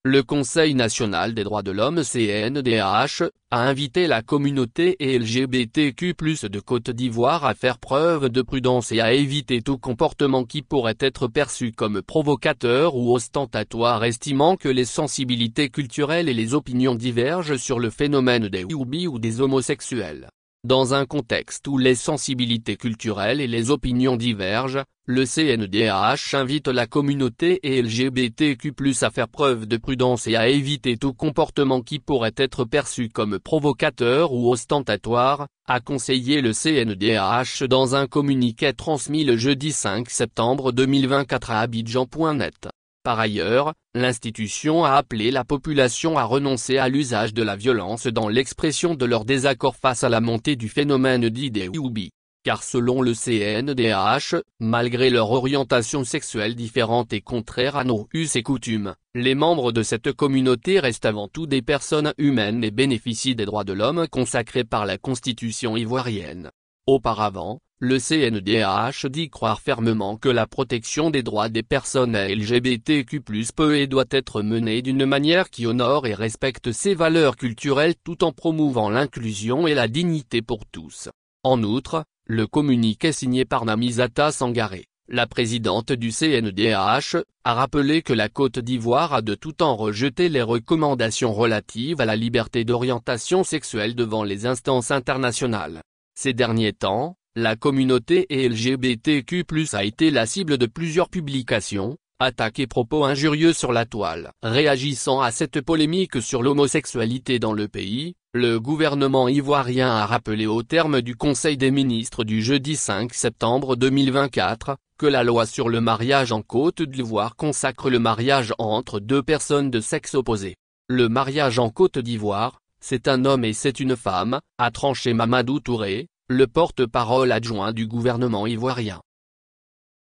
Le Conseil national des droits de l'homme CNDH, a invité la communauté LGBTQ+ de Côte d'Ivoire à faire preuve de prudence et à éviter tout comportement qui pourrait être perçu comme provocateur ou ostentatoire, estimant que les sensibilités culturelles et les opinions divergent sur le phénomène des bi ou des homosexuels. Dans un contexte où les sensibilités culturelles et les opinions divergent, le CNDH invite la communauté LGBTQ+ à faire preuve de prudence et à éviter tout comportement qui pourrait être perçu comme provocateur ou ostentatoire, a conseillé le CNDH dans un communiqué transmis le jeudi 5 septembre 2024 à Abidjan.net. Par ailleurs, l'institution a appelé la population à renoncer à l'usage de la violence dans l'expression de leur désaccord face à la montée du phénomène dit des bi. Car selon le CNDH, malgré leur orientation sexuelle différente et contraire à nos us et coutumes, les membres de cette communauté restent avant tout des personnes humaines et bénéficient des droits de l'homme consacrés par la Constitution ivoirienne. Auparavant, le CNDH dit croire fermement que la protection des droits des personnes LGBTQ+ peut et doit être menée d'une manière qui honore et respecte ses valeurs culturelles tout en promouvant l'inclusion et la dignité pour tous. En outre, le communiqué signé par Namisata Sangaré, la présidente du CNDH, a rappelé que la Côte d'Ivoire a de tout temps rejeté les recommandations relatives à la liberté d'orientation sexuelle devant les instances internationales. Ces derniers temps, la communauté LGBTQ+ a été la cible de plusieurs publications, attaques et propos injurieux sur la toile. Réagissant à cette polémique sur l'homosexualité dans le pays, le gouvernement ivoirien a rappelé au terme du Conseil des ministres du jeudi 5 septembre 2024, que la loi sur le mariage en Côte d'Ivoire consacre le mariage entre deux personnes de sexe opposé. Le mariage en Côte d'Ivoire, c'est un homme et c'est une femme, a tranché Mamadou Touré, le porte-parole adjoint du gouvernement ivoirien.